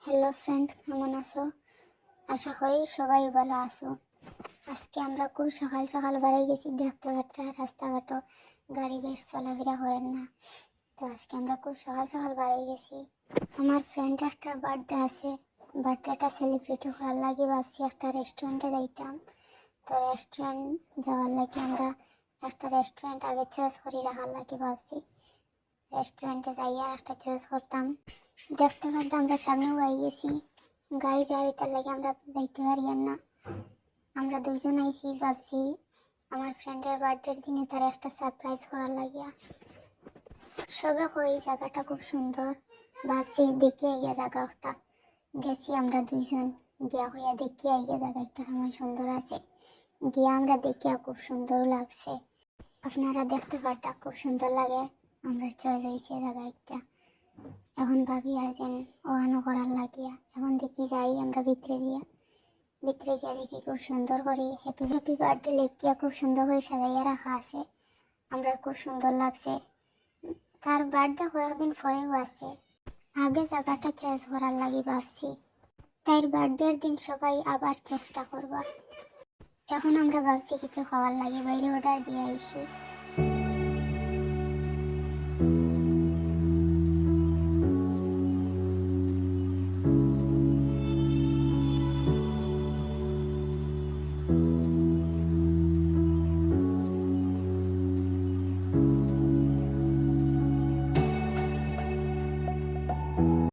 Hello friend, কেমন আছো? আশা করি সবাই ভালো আছো। আজকে আমরা খুব সকাল সকাল বেরিয়ে গেছি। দেখতে পাচ্ছি রাস্তাঘাটও গাড়ি বেশ চলাফেরা করেন না। তো আজকে আমরা খুব সকাল সকাল বেরিয়ে গেছি। আমার ফ্রেন্ড একটা বার্থডে আছে, বার্থডেটা সেলিব্রেট করার লাগে ভাবছি একটা রেস্টুরেন্টে যাইতাম। তো রেস্টুরেন্ট যাওয়ার লাগে আমরা একটা রেস্টুরেন্ট আগে চয়েস করে রাখার লাগে ভাবছি রেস্টুরেন্টে যাই আর একটা চয়েস করতাম। দেখতে পারতাম আমরা সামনেও আই গেছি, গাড়ি তার লাগে আমরা যাইতে পারি আর না। আমরা দুইজন আইছি ভাবছি আমার ফ্রেন্ডের বার্থডের দিনে তার একটা সারপ্রাইজ করার লাগিয়া। সবে কই জায়গাটা খুব সুন্দর, ভাবছি দেখে আইয়া জায়গাটা গেছি আমরা দুইজন গিয়া হইয়া দেখি আইয়া জায়গাটা আমার সুন্দর আছে। গিয়া আমরা দেখিয়া খুব সুন্দর লাগছে, আপনারা দেখতে পারটা খুব সুন্দর লাগে। আমরা চয়েস হয়েছে জায়গাটা। এখন ভাবি আর যেন ওয়ানো করার লাগিয়া এখন দেখি যাই আমরা ভিতরে গিয়া দেখি খুব সুন্দর করে হ্যাপি হ্যাপি বার্থডে লেখিয়া খুব সুন্দর করে সাজাইয়া রাখা আছে। আমরা খুব সুন্দর লাগছে। তার বার্থডে কয়েকদিন পরেও আছে। আগে জায়গাটা চয়েস করার লাগি ভাবছি, তাই বার্থডের দিন সবাই আবার চেষ্টা করবা। এখন আমরা ভাবছি কিছু খাওয়ার লাগে বাইরে অর্ডার দিয়ে আইছি।